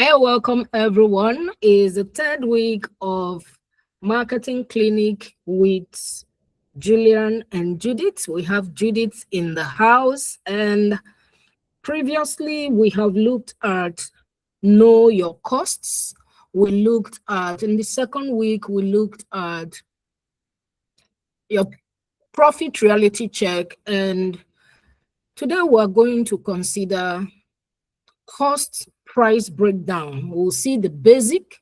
Hey, welcome everyone. It's the third week of Marketing Clinic with Julian and Judith. We have Judith in the house, and previously we have looked at know your costs. We looked at, in the second week, we looked at your profit reality check, and today we're going to consider cost price breakdown. We'll see the basic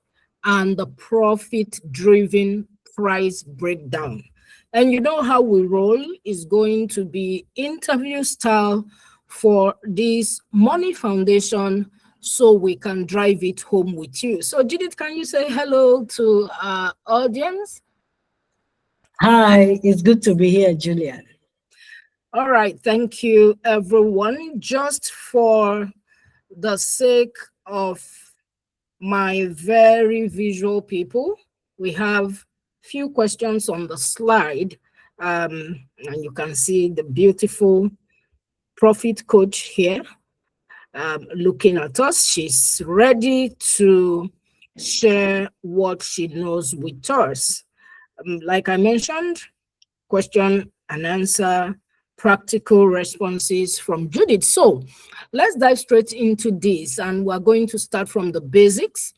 and the profit driven price breakdown. And you know how we roll is going to be interview style for this money foundation so we can drive it home with you. So Judith, can you say hello to our audience? Hi, it's good to be here, Julian. All right, thank you everyone. Just for the sake of my very visual people, we have few questions on the slide, and you can see the beautiful profit coach here looking at us. She's ready to share what she knows with us. Like I mentioned, question and answer, practical responses from Judith. So let's dive straight into this, and we're going to start from the basics.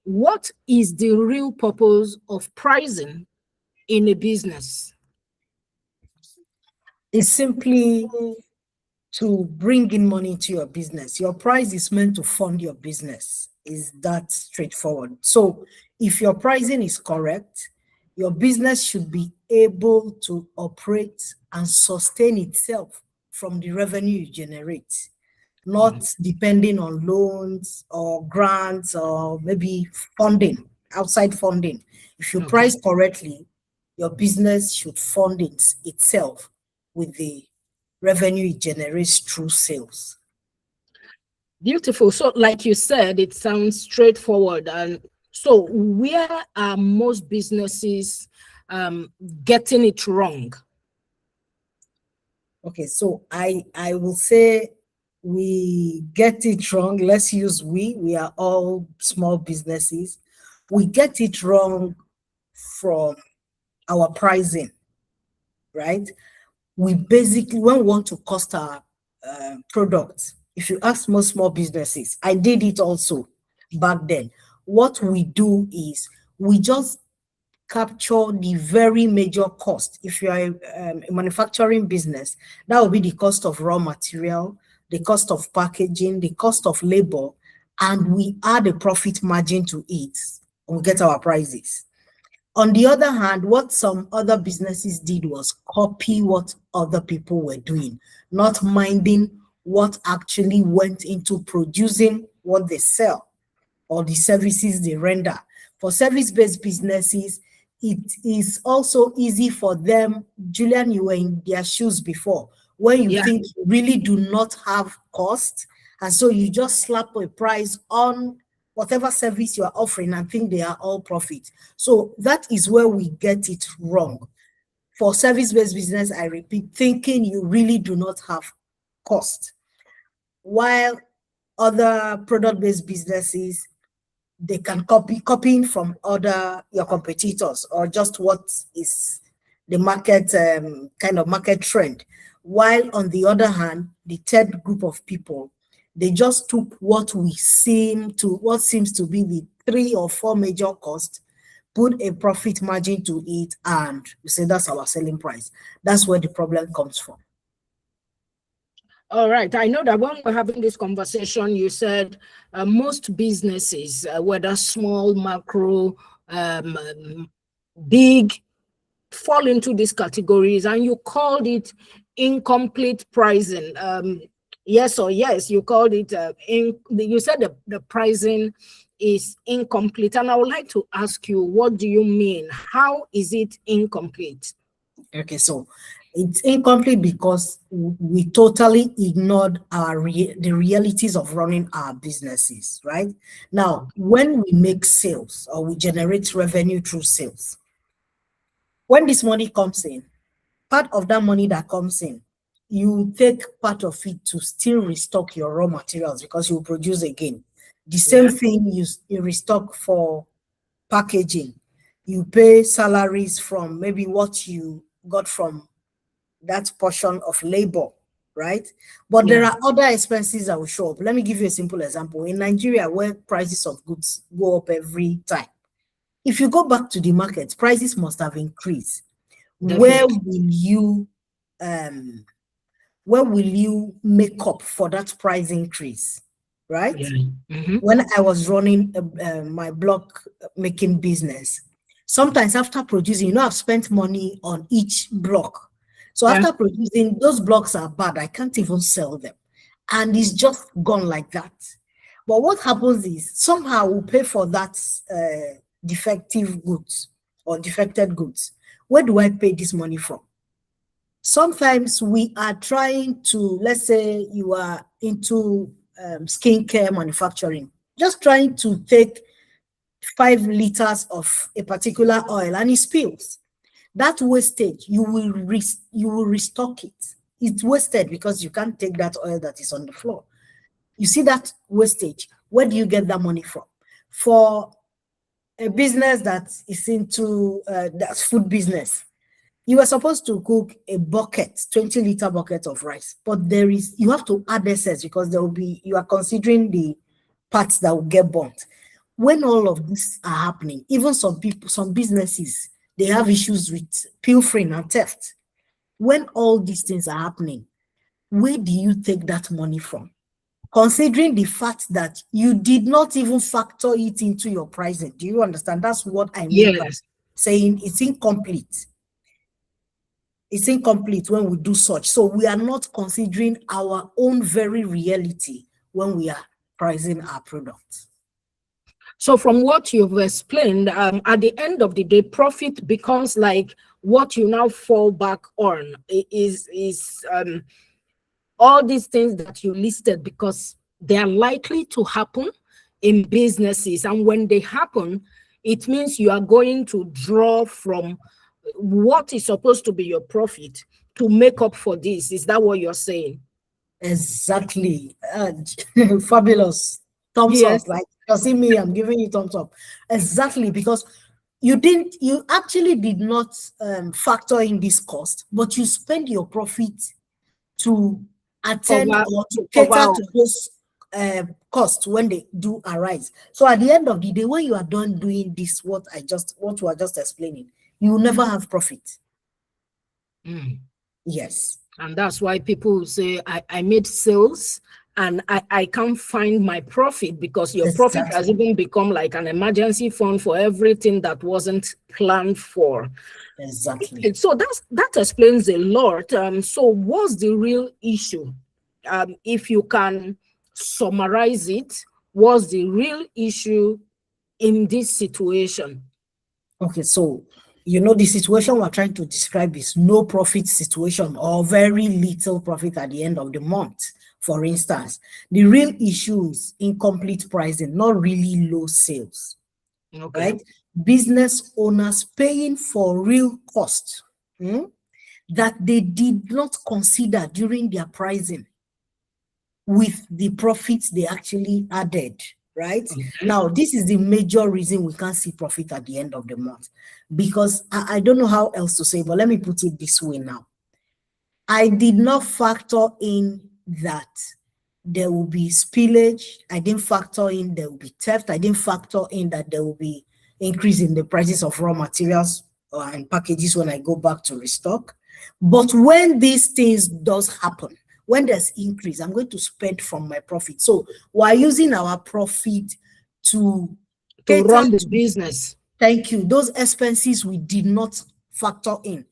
What is the real purpose of pricing in a business? It's simply to bring in money into your business. Your price is meant to fund your business. Is that straightforward? So if your pricing is correct, your business should be able to operate and sustain itself from the revenue you generate, not depending on loans or grants or maybe funding, outside funding. If you price correctly, your business should fund itself with the revenue it generates through sales. Beautiful. So like you said, it sounds straightforward. And so where are most businesses getting it wrong? Okay, so I will say we get it wrong. Let's use we are all small businesses. We get it wrong from our pricing, right? We basically, when we want to cost our products, if you ask most small businesses, I did it also back then. What we do is we just capture the very major cost. If you are a manufacturing business, that will be the cost of raw material, the cost of packaging, the cost of labor, and we add a profit margin to it, and we get our prices. On the other hand, what some other businesses did was copy what other people were doing, not minding what actually went into producing what they sell or the services they render. For service-based businesses, it is also easy for them. Julian, you were in their shoes before, when you think you really do not have cost, and so you just slap a price on whatever service you are offering and think they are all profit. So that is where we get it wrong. For service-based business, I repeat, thinking you really do not have cost. While other product-based businesses, they can copying from your competitors or just what is the market kind of market trend. While on the other hand, the third group of people, they just took what seems to be the 3 or 4 major costs, put a profit margin to it, and we say that's our selling price. That's where the problem comes from. All right. I know that when we're having this conversation, you said most businesses, whether small, macro, big, fall into these categories, and you called it incomplete pricing. Yes or yes, you called it, you said the pricing is incomplete. And I would like to ask you, what do you mean? How is it incomplete? Okay, so it's incomplete because we totally ignored the realities of running our businesses, right? Now, when we make sales or we generate revenue through sales, when this money comes in, part of that money that comes in, you take part of it to still restock your raw materials because you produce again. The same Yeah. thing you restock for packaging. You pay salaries from maybe what you got from that portion of labor, right? But there Yeah. are other expenses that will show up. Let me give you a simple example. In Nigeria, where prices of goods go up every time, if you go back to the market, prices must have increased. Where Definitely. will you um where will you make up for that price increase, right? Yeah. Mm-hmm. When I was running my block making business, sometimes after producing, I've spent money on each block. So Yeah. after producing, those blocks are bad. I can't even sell them. And it's just gone like that. But what happens is somehow we'll pay for that defective goods or defected goods. Where do I pay this money from? Sometimes we are trying to, let's say you are into skincare manufacturing, just trying to take 5 liters of a particular oil and it spills. That wastage, you will restock it. It's wasted because you can't take that oil that is on the floor. You see that wastage. Where do you get that money from? For a business that is into that's food business, you were supposed to cook a bucket, 20-liter bucket of rice, but you have to add excess because you are considering the parts that will get burnt. When all of this are happening, even some people, some businesses, they have issues with pilfering and theft. When all these things are happening, where do you take that money from? Considering the fact that you did not even factor it into your pricing. Do you understand? That's what I mean by Yes. saying it's incomplete. It's incomplete when we do such. So we are not considering our own very reality when we are pricing our product. So from what you've explained, at the end of the day, profit becomes like what you now fall back on is all these things that you listed, because they are likely to happen in businesses, and when they happen, it means you are going to draw from what is supposed to be your profit to make up for this. Is that what you're saying? Exactly. Fabulous. Thumbs up. Yes. Like you see me, I'm giving you thumbs up. Exactly, because you actually did not factor in this cost, but you spend your profit to attend Cover or to to cater cover. to those costs when they do arise. So at the end of the day, when you are done doing this, what we are just explaining, you will never have profit. Mm. Yes, And that's why people say, I made sales and I can't find my profit, because your profit has exactly, even become like an emergency fund for everything that wasn't planned for. exactly. So that explains a lot. So what's the real issue? If you can summarize it, what's the real issue in this situation? Okay, so the situation we're trying to describe is no profit situation or very little profit at the end of the month. For instance, the real issue is incomplete pricing, not really low sales, Okay. right? Business owners paying for real cost that they did not consider during their pricing with the profits they actually added, right? Okay. Now, this is the major reason we can't see profit at the end of the month, because I don't know how else to say, but let me put it this way now. I did not factor in that there will be spillage. I didn't factor in there will be theft. I didn't factor in that there will be increase in the prices of raw materials and packages when I go back to restock. But when these things does happen, when there's increase, I'm going to spend from my profit. So we're using our profit to To cater run the to, business. thank you, those expenses we did not factor in.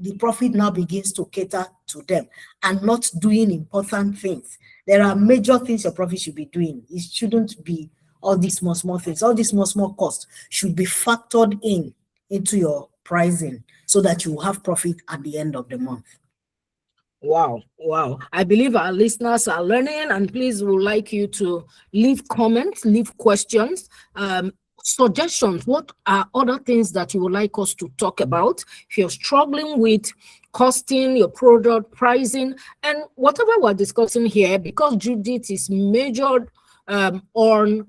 The profit now begins to cater to them and not doing important things. There are major things your profit should be doing. It shouldn't be all these small things. All these small costs should be factored in into your pricing so that you will have profit at the end of the month. Wow, wow. I believe our listeners are learning, and please would like you to leave comments, leave questions, suggestions. What are other things that you would like us to talk about? If you're struggling with costing your product, pricing, and whatever we're discussing here, because Judith is majored on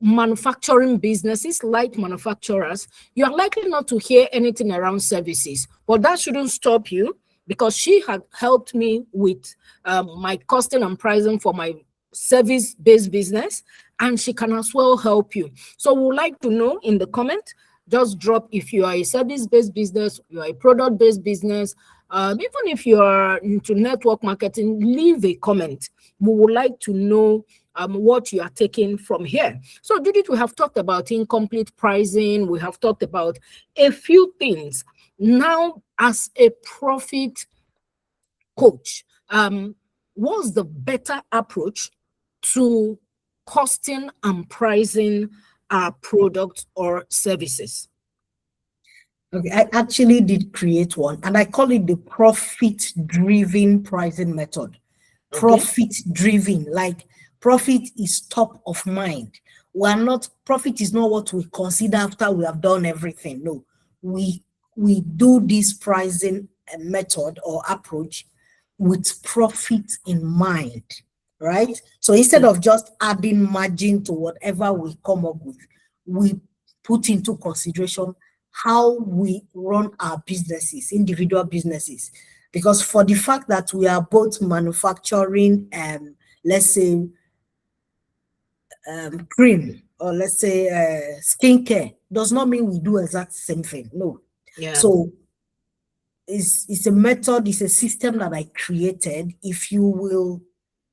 manufacturing businesses, light manufacturers, you are likely not to hear anything around services. But that shouldn't stop you, because she had helped me with my costing and pricing for my service-based business, and she can as well help you. So we would like to know in the comment. Just drop if you are a service-based business, you are a product-based business, even if you are into network marketing, leave a comment. We would like to know what you are taking from here. So, Judith, we have talked about incomplete pricing. We have talked about a few things. Now, as a profit coach, what's the better approach to costing and pricing our products or services? Okay, I actually did create one, and I call it the profit-driven pricing method. Okay. Profit-driven, like profit is top of mind. Profit is not what we consider after we have done everything. No, we do this pricing method or approach with profit in mind, right? So instead of just adding margin to whatever we come up with, we put into consideration how we run our businesses, individual businesses. Because for the fact that we are both manufacturing, let's say, cream, or let's say skincare, does not mean we do exact same thing. No. Yeah. So it's a method, it's a system that I created. If you will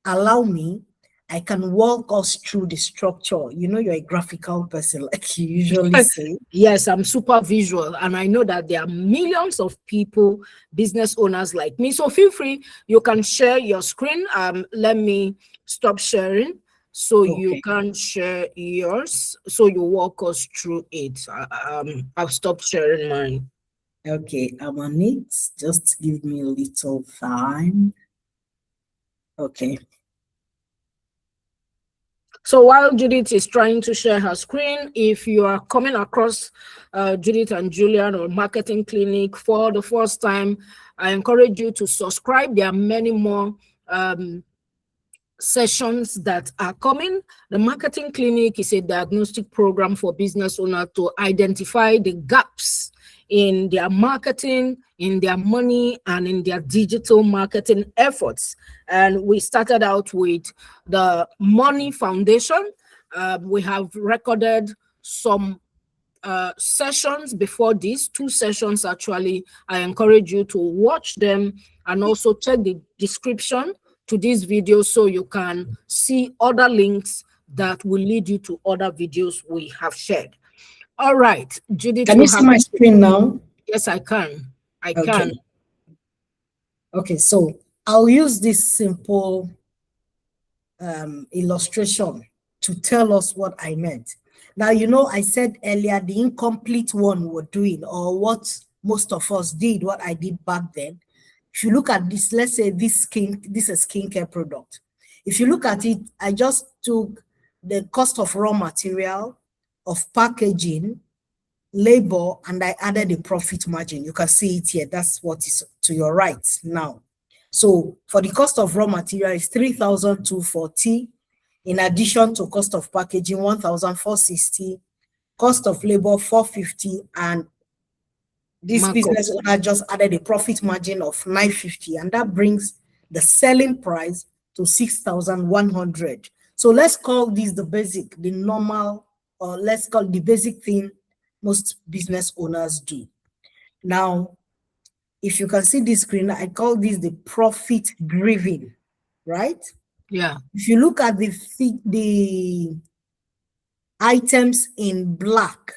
allow me, I can walk us through the structure. You know, you're a graphical person, like you usually say. Yes, I'm super visual, and I know that there are millions of people, business owners like me. So feel free, you can share your screen. Let me stop sharing so you can share yours. So you walk us through it. I've stopped sharing mine. Okay, I'm on it. Just give me a little time. Okay. So while Judith is trying to share her screen, if you are coming across Judith and Julian or Marketing Clinic for the first time, I encourage you to subscribe. There are many more sessions that are coming. The Marketing Clinic is a diagnostic program for business owners to identify the gaps in their marketing, in their money, and in their digital marketing efforts. And we started out with the Money Foundation. We have recorded some sessions before this, 2 sessions actually. I encourage you to watch them and also check the description to this video so you can see other links that will lead you to other videos we have shared. All right, Judith. Can you see my screen now? Yes, I can. I Okay. can. Okay, so I'll use this simple illustration to tell us what I meant. Now, you know, I said earlier the incomplete one we're doing, or what most of us did, what I did back then. If you look at this, let's say this is a skincare product. If you look at it, I just took the cost of raw material, of packaging, labor, and I added a profit margin. You can see it here. That's what is to your right now. So for the cost of raw material is 3,240. In addition to cost of packaging, 1,460. Cost of labor, 450, and this business owner just added a profit margin of 950, and that brings the selling price to 6,100. So let's call this the basic, the normal, or let's call the basic thing most business owners do. Now, if you can see this screen, I call this the profit driven, right? Yeah. If you look at the items in black,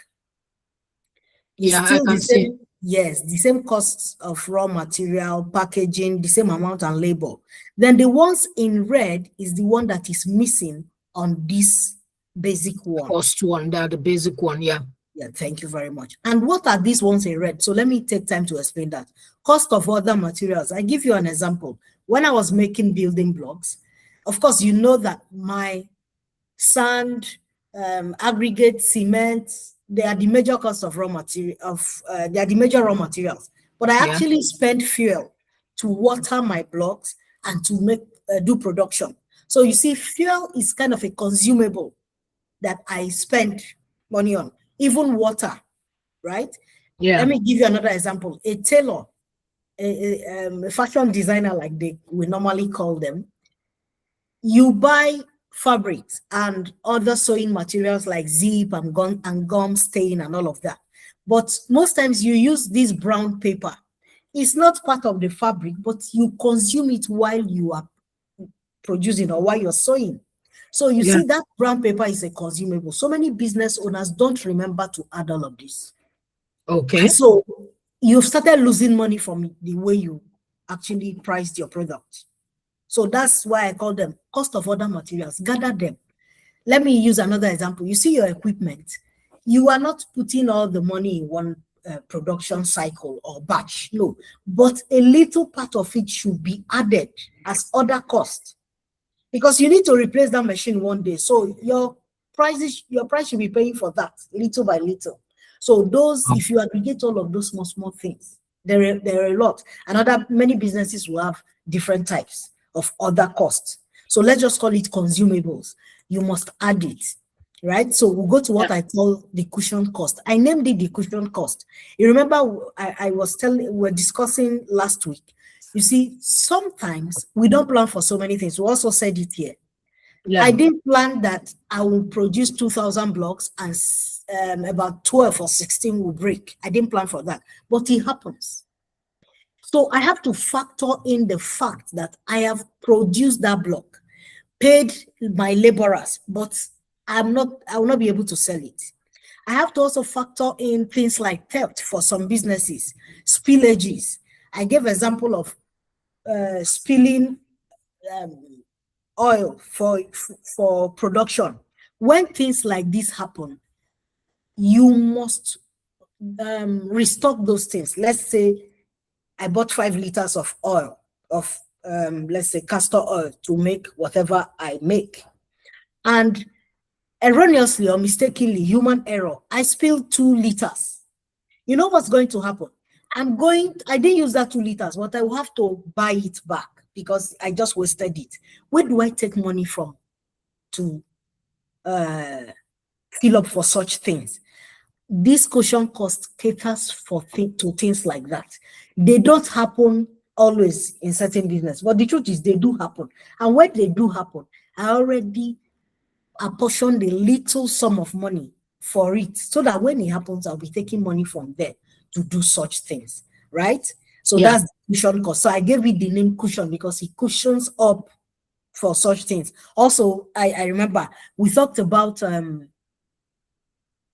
it's still the same. Yes, the same costs of raw material, packaging, the same amount, and labor. Then the ones in red is the one that is missing on this basic one. Cost one, the basic one, yeah. Yeah, thank you very much. And what are these ones in red? So let me take time to explain that. Cost of other materials. I give you an example. When I was making building blocks, of course, you know that my sand, aggregate, cement, they are the major cost of raw material. They are the major raw materials. But I actually spend fuel to water my blocks and to do production. So you see, fuel is kind of a consumable that I spend money on, even water, right? Yeah. Let me give you another example. A tailor, a fashion designer, like we normally call them, you buy fabrics and other sewing materials like zip and gum stain and all of that. But most times you use this brown paper. It's not part of the fabric, but you consume it while you are producing or while you're sewing. So you Yeah. see that brown paper is a consumable. So many business owners don't remember to add all of this. Okay. So you've started losing money from the way you actually priced your product. So that's why I call them cost of other materials. Gather them. Let me use another example. You see your equipment. You are not putting all the money in one production cycle or batch. No, but a little part of it should be added as other cost, because you need to replace that machine one day. So your price should be paying for that little by little. So those, if you aggregate all of those small things, there are a lot. And many businesses will have different types of other costs. So let's just call it consumables. You must add it, right? So we'll go to what I call the cushion cost. I named it the cushion cost. You remember we're discussing last week. You see, sometimes we don't plan for so many things. We also said it here. Yeah. I didn't plan that I will produce 2,000 blocks and about 12 or 16 will break. I didn't plan for that, but it happens. So I have to factor in the fact that I have produced that block, paid my laborers, but I will not be able to sell it. I have to also factor in things like theft for some businesses, spillages. I gave example of spilling oil for production. When things like this happen, you must restock those things. Let's say I bought 5 liters of oil, of let's say castor oil, to make whatever I make. And erroneously or mistakenly, human error, I spilled 2 liters. You know what's going to happen? I didn't use that 2 liters, but I will have to buy it back because I just wasted it. Where do I take money from to fill up for such things? This cushion cost caters to things like that. They don't happen always in certain business, but the truth is they do happen. And when they do happen, I already apportioned a little sum of money for it, so that when it happens, I'll be taking money from there to do such things, right? So that's the cushion cost. So I gave it the name cushion because it cushions up for such things. Also, I remember we talked about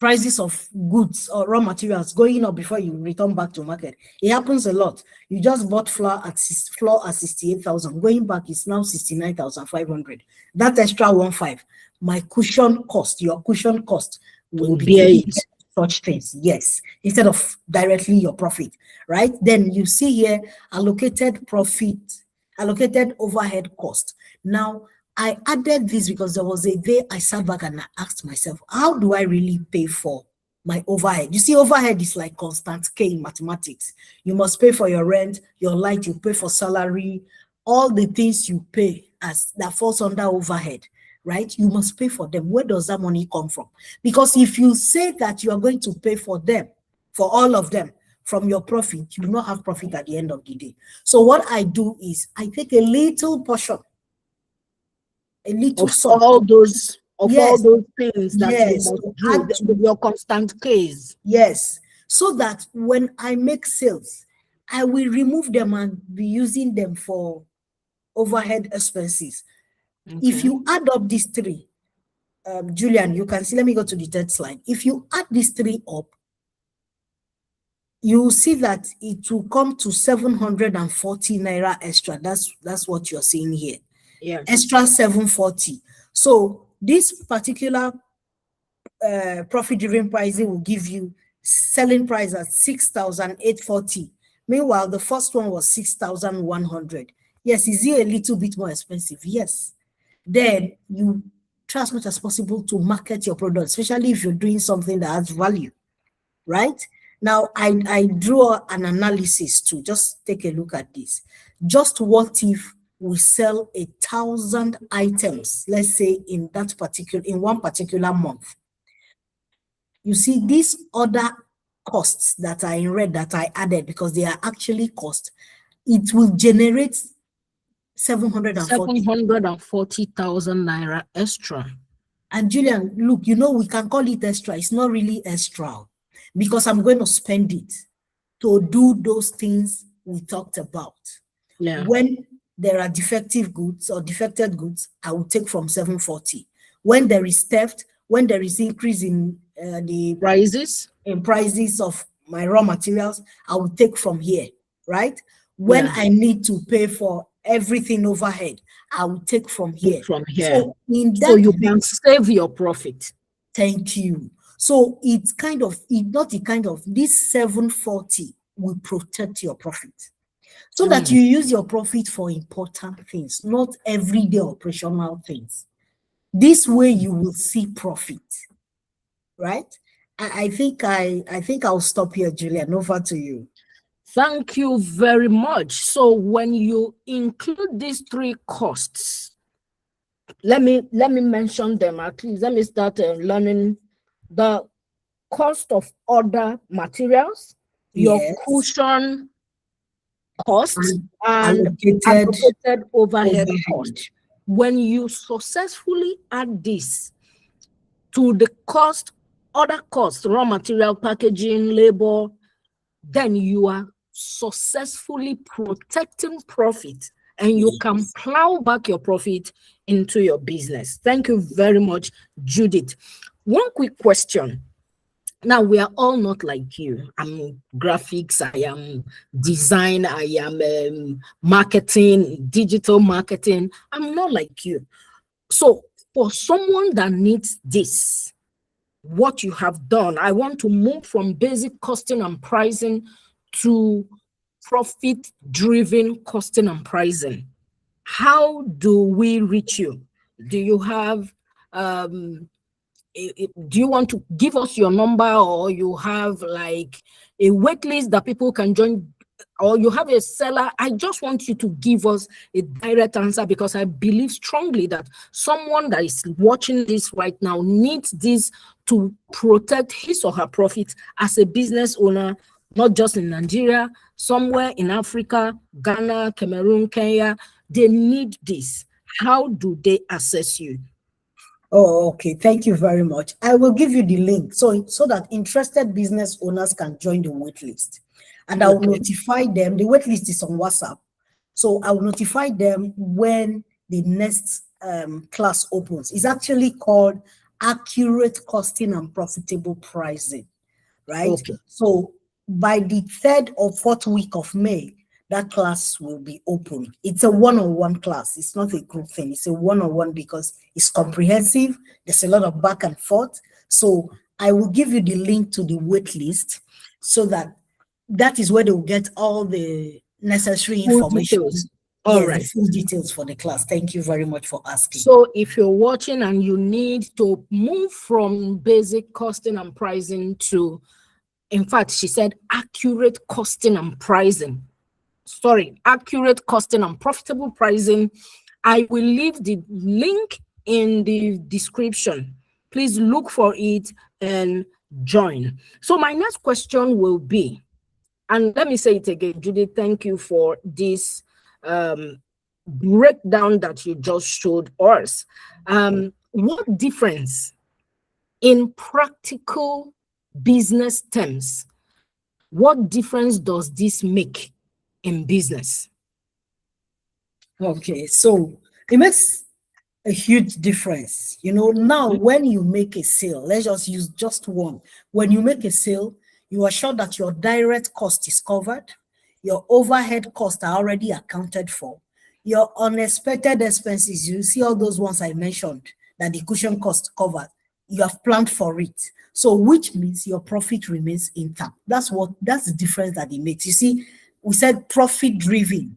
prices of goods or raw materials going up before you return back to market. It happens a lot. You just bought flour at 68,000. Going back, it's now 69,500. That extra 1.5, my cushion cost, your cushion cost will be it. Such things. Yes, instead of directly your profit, right? Then you see here allocated profit, allocated overhead cost. Now, I added this because there was a day I sat back and I asked myself, how do I really pay for my overhead? You see, overhead is like constant K in mathematics. You must pay for your rent, your light, you pay for salary, all the things you pay as that falls under overhead, right? You must pay for them. Where does that money come from? Because if you say that you are going to pay for them, for all of them, from your profit, you do not have profit at the end of the day. So what I do is I take a little portion, a little of sum. all those things that you Yes, must to do, add to your constant case. yes, so that when I make sales, I will remove them and be using them for overhead expenses. If you add up these three, Julian, you can see, let me go to the third slide. If you add these three up, you will see that it will come to 740 naira extra. That's what you're seeing here. Yeah. Extra 740. So this particular profit-driven pricing will give you selling price at 6,840. Meanwhile, the first one was 6,100. Yes, is it a little bit more expensive? Yes. Then you try as much as possible to market your product, especially if you're doing something that has value, right? Now, I drew an analysis to just take a look at this. Just what if we sell 1,000 items, let's say in one particular month, you see these other costs that are in red that I added, because they are actually costs, it will generate 740. 740,000 naira extra. And Julian, look, we can call it extra. It's not really extra, because I'm going to spend it to do those things we talked about. Yeah. When there are defective goods or defected goods, I will take from 740. When there is theft, when there is increase in the prices of my raw materials, I will take from here, right? When I need to pay for everything overhead, I will take from here. So you can save your profit. Thank you. So it's this 740 will protect your profit, so that you use your profit for important things, not everyday operational things. This way you will see profit, right? I think I'll stop here, Julian. Over to you. Thank you very much. So when you include these three costs, let me mention them at least. Let me start learning the cost of other materials, your cushion cost, and allocated overhead cost. When you successfully add this to the other costs, raw material, packaging, labor, then you are successfully protecting profit, and you can plow back your profit into your business. Thank you very much, Judith. One quick question. Now, we are all not like you. I'm graphics, I am design, I am marketing, digital marketing. I'm not like you. So for someone that needs this, what you have done, I want to move from basic costing and pricing to profit-driven costing and pricing. How do we reach you? Do you have do you want to give us your number, or you have like a wait list that people can join, or you have a seller? I just want you to give us a direct answer, because I believe strongly that someone that is watching this right now needs this to protect his or her profit as a business owner, not just in Nigeria, somewhere in Africa, Ghana, Cameroon, Kenya. They need this. How do they access you? Oh, okay. Thank you very much. I will give you the link so that interested business owners can join the wait list. And I will notify them. The wait list is on WhatsApp. So I will notify them when the next class opens. It's actually called Accurate Costing and Profitable Pricing, right? Okay. So by the 3rd or 4th week of May, that class will be open. It's a one-on-one class. It's not a group thing. It's a one-on-one, because it's comprehensive. There's a lot of back and forth. So I will give you the link to the wait list, so that is where they will get all the necessary information. All right. The full details for the class. Thank you very much for asking. So if you're watching and you need to move from basic costing and pricing to, in fact, she said accurate costing and pricing. Accurate costing and profitable pricing. I will leave the link in the description. Please look for it and join. So my next question will be, and let me say it again, Judith, thank you for this breakdown that you just showed us. What difference in practical business terms, what difference does this make in business? Okay, so it makes a huge difference. Now when you make a sale, let's just use just one. When you make a sale, you are sure that your direct cost is covered, your overhead costs are already accounted for, your unexpected expenses, you see all those ones I mentioned that the cushion cost covered, you have planned for it. So which means your profit remains intact. That's the difference that it makes. You see, we said profit driven,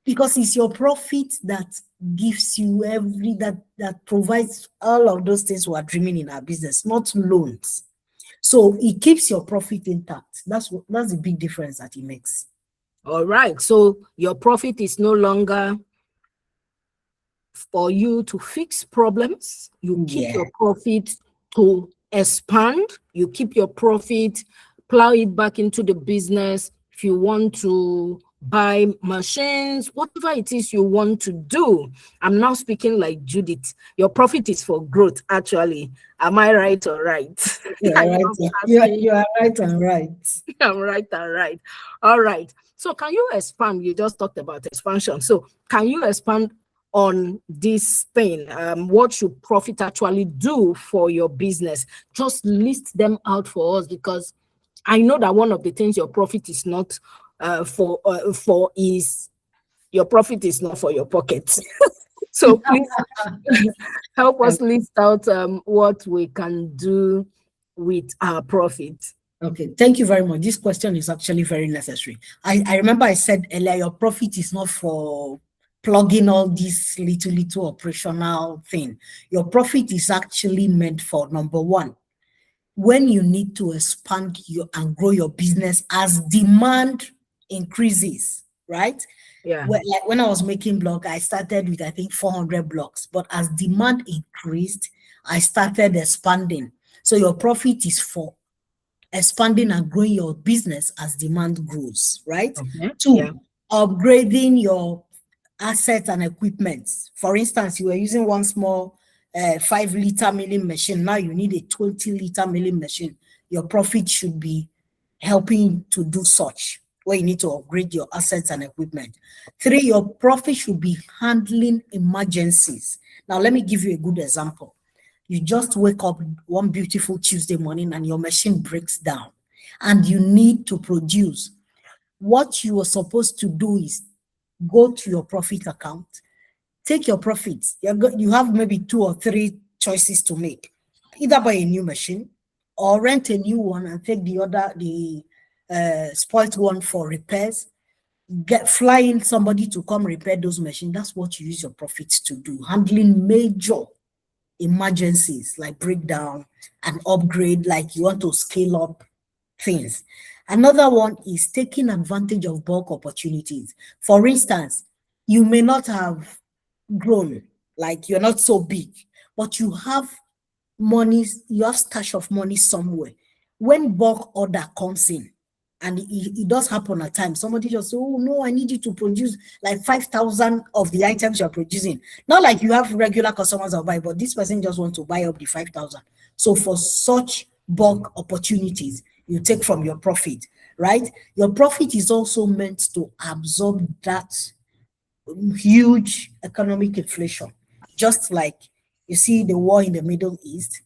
because it's your profit that gives you that provides all of those things we are dreaming in our business, not loans. So it keeps your profit intact. That's the big difference that it makes. All right. So your profit is no longer for you to fix problems. You keep Yeah. your profit to expand. You keep your profit, plow it back into the business. If you want to buy machines, whatever it is you want to do. I'm now speaking like Judith. Your profit is for growth, actually. Am I right or right? You I are right. love asking. You are right and right. I'm right and right. All right. So can you expand? You just talked about expansion. So can you expand on this thing? What should profit actually do for your business? Just list them out for us, because I know that one of the things your profit is not for is your profit is not for your pocket. So please help us list out what we can do with our profit. Okay, thank you very much. This question is actually very necessary. I remember I said earlier, your profit is not for plugging all this little operational thing. Your profit is actually meant for, number one, when you need to expand your and grow your business as demand increases, right? Yeah. Like when I was making blog, I started with I think 400 blocks, but as demand increased, I started expanding. So your profit is for expanding and growing your business as demand grows, right? Okay. Two, Yeah. upgrading your assets and equipment. For instance, you were using one small 5-liter milling machine. Now you need a 20-liter milling machine. Your profit should be helping to do such, where you need to upgrade your assets and equipment. Three, your profit should be handling emergencies. Now, let me give you a good example. You just wake up one beautiful Tuesday morning and your machine breaks down and you need to produce. What you are supposed to do is go to your profit account, take your profits. You have maybe 2 or 3 choices to make. Either buy a new machine or rent a new one and take the spoilt one for repairs. Fly in somebody to come repair those machines. That's what you use your profits to do. Handling major emergencies like breakdown and upgrade, like you want to scale up things. Another one is taking advantage of bulk opportunities. For instance, you may not have grown, like you're not so big, but you have money, you have stash of money somewhere. When bulk order comes in, and it does happen at times, somebody just say, oh no, I need you to produce like 5,000 of the items you're producing. Not like you have regular customers that buy, but this person just wants to buy up the 5,000. So for such bulk opportunities, you take from your profit, right? Your profit is also meant to absorb that huge economic inflation. Just like you see the war in the Middle East,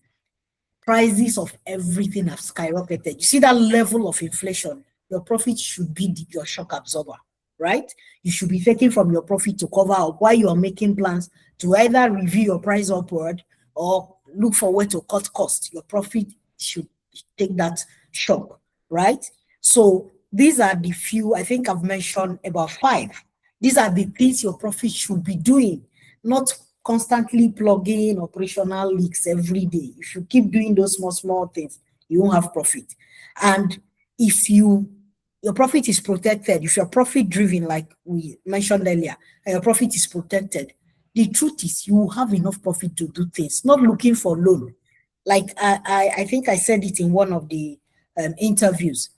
prices of everything have skyrocketed. You see that level of inflation, your profit should be your shock absorber, right? You should be taking from your profit to cover up while you are making plans to either review your price upward or look for where to cut costs. Your profit should take that shock, right? So these are the few, I think I've mentioned about 5. These are the things your profit should be doing, not constantly plugging operational leaks every day. If you keep doing those small things, you won't have profit. And if your profit is protected, if you're profit driven, like we mentioned earlier, and your profit is protected, the truth is you will have enough profit to do things, not looking for loan. Like I think I said it in one of the interviews.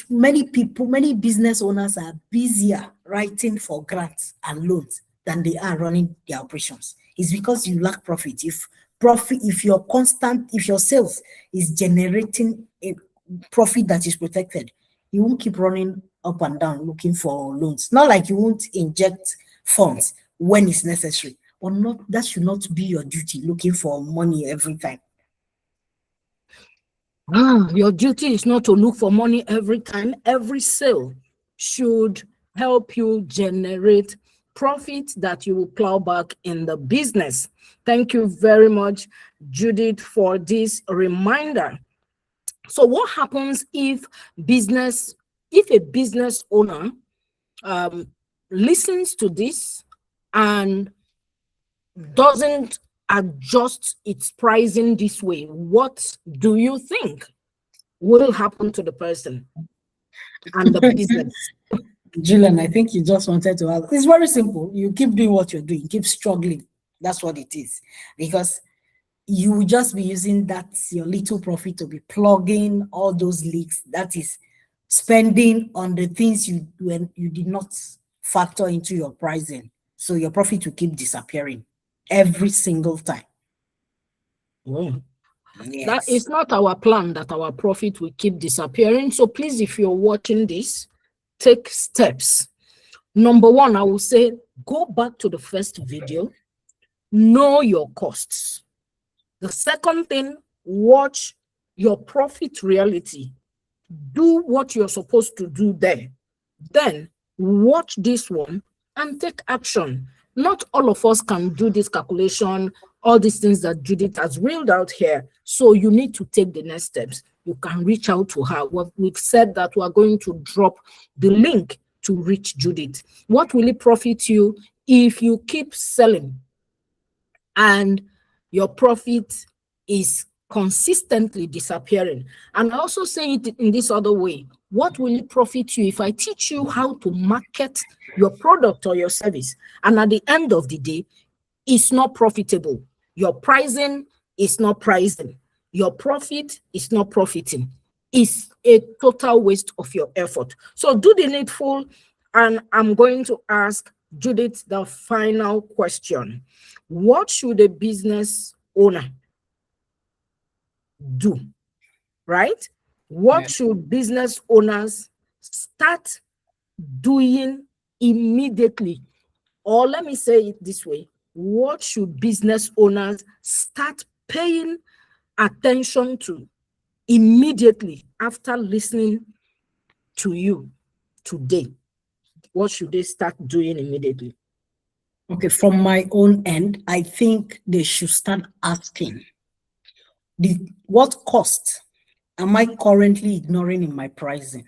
Many people, many business owners are busier writing for grants and loans than they are running their operations. It's because you lack profit. If your sales is generating a profit that is protected, you won't keep running up and down looking for loans. Not like you won't inject funds when it's necessary, but that should not be your duty, looking for money every time. Your duty is not to look for money every time. Every sale should help you generate profit that you will plow back in the business. Thank you very much, Judith, for this reminder. So what happens if a business owner listens to this and doesn't adjust its pricing this way? What do you think will happen to the person and the business? Julian, I think you just wanted to ask. It's very simple. You keep doing what you're doing, keep struggling. That's what it is. Because you will just be using that your little profit to be plugging all those leaks. That is spending on the things when you did not factor into your pricing. So your profit will keep disappearing every single time. That Yes. is not our plan that our profit will keep disappearing. So please, if you're watching this, take steps. Number one, I will say, go back to the first video, know your costs. The second thing, watch your profit reality. Do what you're supposed to do there. Then watch this one and take action. Not all of us can do this calculation, all these things that Judith has reeled out here. So you need to take the next steps. You can reach out to her. We've said that we are going to drop the link to reach Judith. What will it profit you if you keep selling and your profit is consistently disappearing? And I also say it in this other way. What will it profit you if I teach you how to market your product or your service, and at the end of the day, it's not profitable? Your pricing is not pricing. Your profit is not profiting. It's a total waste of your effort. So do the needful, and I'm going to ask Judith the final question. What should a business owner do? Right? What should business owners start doing immediately? Or let me say it this way. What should business owners start paying attention to immediately after listening to you today? What should they start doing immediately? Okay, from my own end, I think they should start asking, what cost am I currently ignoring in my pricing?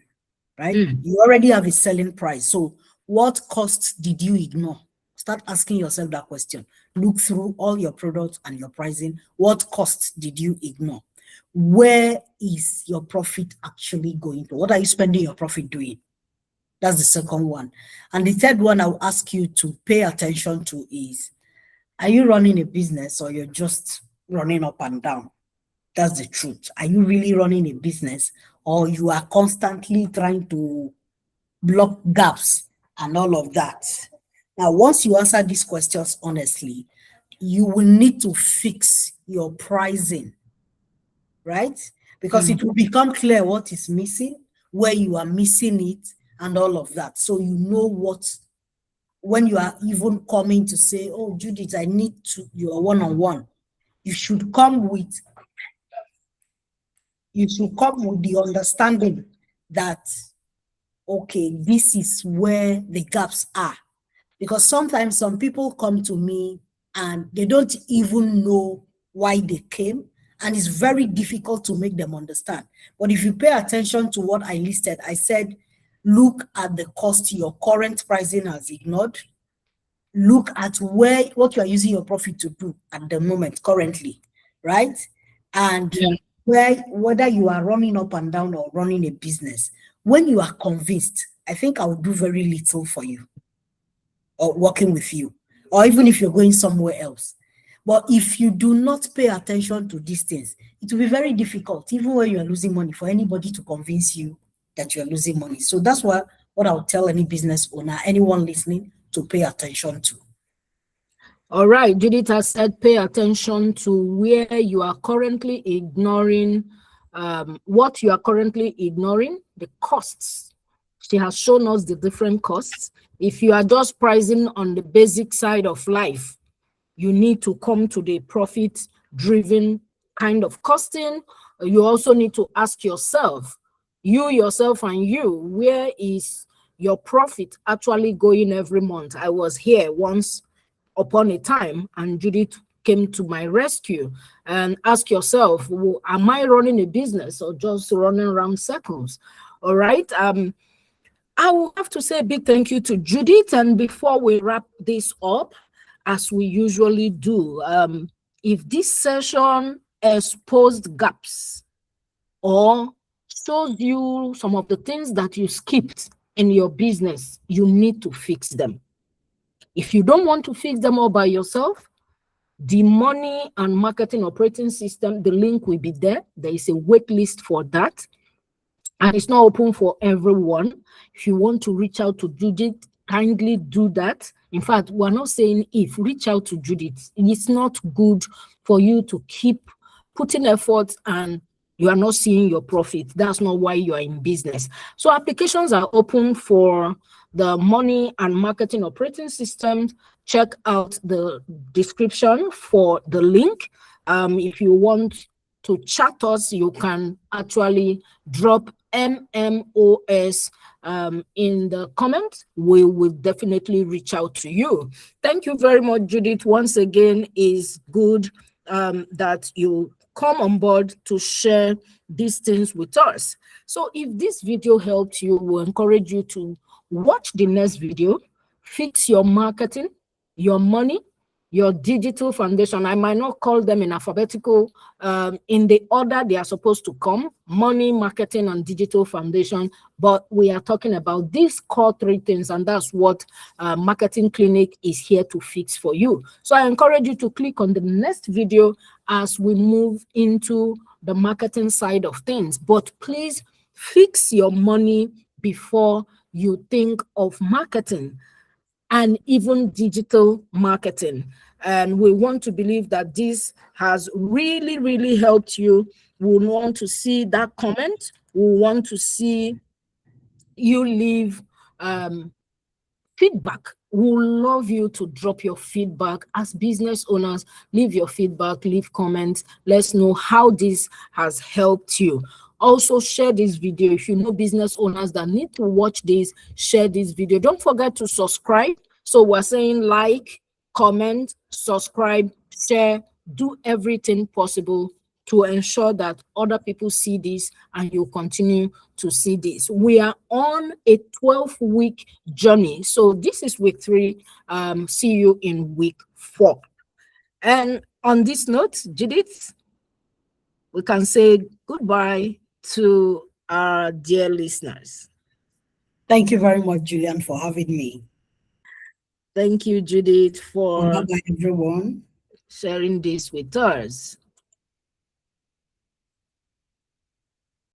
Right? You already have a selling price. So what costs did you ignore? Start asking yourself that question. Look through all your products and your pricing. What costs did you ignore? Where is your profit actually going to? What are you spending your profit doing? That's the second one. And the third one I'll ask you to pay attention to is, are you running a business or you're just running up and down? That's the truth. Are you really running a business, or you are constantly trying to block gaps and all of that? Now, once you answer these questions honestly, you will need to fix your pricing, right? Because it will become clear what is missing, where you are missing it, and all of that. So you know what, when you are even coming to say, oh, Judith, I need your one-on-one, you should come with the understanding that, okay, this is where the gaps are. Because sometimes some people come to me and they don't even know why they came, and it's very difficult to make them understand. But if you pay attention to what I listed, I said, look at the cost your current pricing has ignored. Look at what you are using your profit to do at the moment currently, right? And whether you are running up and down or running a business. When you are convinced, I think I will do very little for you or working with you, or even if you're going somewhere else. But if you do not pay attention to these things, it will be very difficult, even when you are losing money, for anybody to convince you that you are losing money. So that's what I would tell any business owner, anyone listening, to pay attention to. All right, Judith has said pay attention to where you are currently ignoring, what you are currently ignoring, the costs. She has shown us the different costs. If you are just pricing on the basic side of life, you need to come to the profit-driven kind of costing. You also need to ask yourself, where is your profit actually going every month? I was here once upon a time, and Judith came to my rescue. And ask yourself, well, am I running a business or just running around circles? All right. I will have to say a big thank you to Judith. And before we wrap this up, as we usually do, if this session exposed gaps or shows you some of the things that you skipped in your business, you need to fix them. If you don't want to fix them all by yourself, the money and marketing operating system, the link will be there. There is a wait list for that. And it's not open for everyone. If you want to reach out to Judith, kindly do that. In fact, we're not saying if, reach out to Judith. It's not good for you to keep putting effort and you are not seeing your profit. That's not why you are in business. So applications are open for the money and marketing operating system. Check out the description for the link. If you want to chat us, you can actually drop MMOS in the comments. We will definitely reach out to you. Thank you very much, Judith. Once again, it's good that you come on board to share these things with us. So if this video helped you, we'll encourage you to watch the next video. Fix your marketing, your money, your digital foundation. I might not call them in alphabetical, in the order they are supposed to come: money, marketing, and digital foundation. But we are talking about these core three things, and that's what Marketing Clinic is here to fix for you. So I encourage you to click on the next video as we move into the marketing side of things. But please fix your money before you think of marketing and even digital marketing. And we want to believe that this has really, really helped you. We want to see that comment. We want to see you leave feedback. We would love you to drop your feedback as business owners. Leave your feedback, leave comments. Let's know how this has helped you. Also, share this video. If you know business owners that need to watch this, share this video. Don't forget to subscribe. So we're saying like, comment, subscribe, share, do everything possible to ensure that other people see this and you continue to see this. We are on a 12-week journey. So this is week 3. See you in week 4. And on this note, Judith, we can say goodbye to our dear listeners. Thank you very much, Julian, for having me. Thank you, Judith, for bye-bye, everyone, sharing this with us.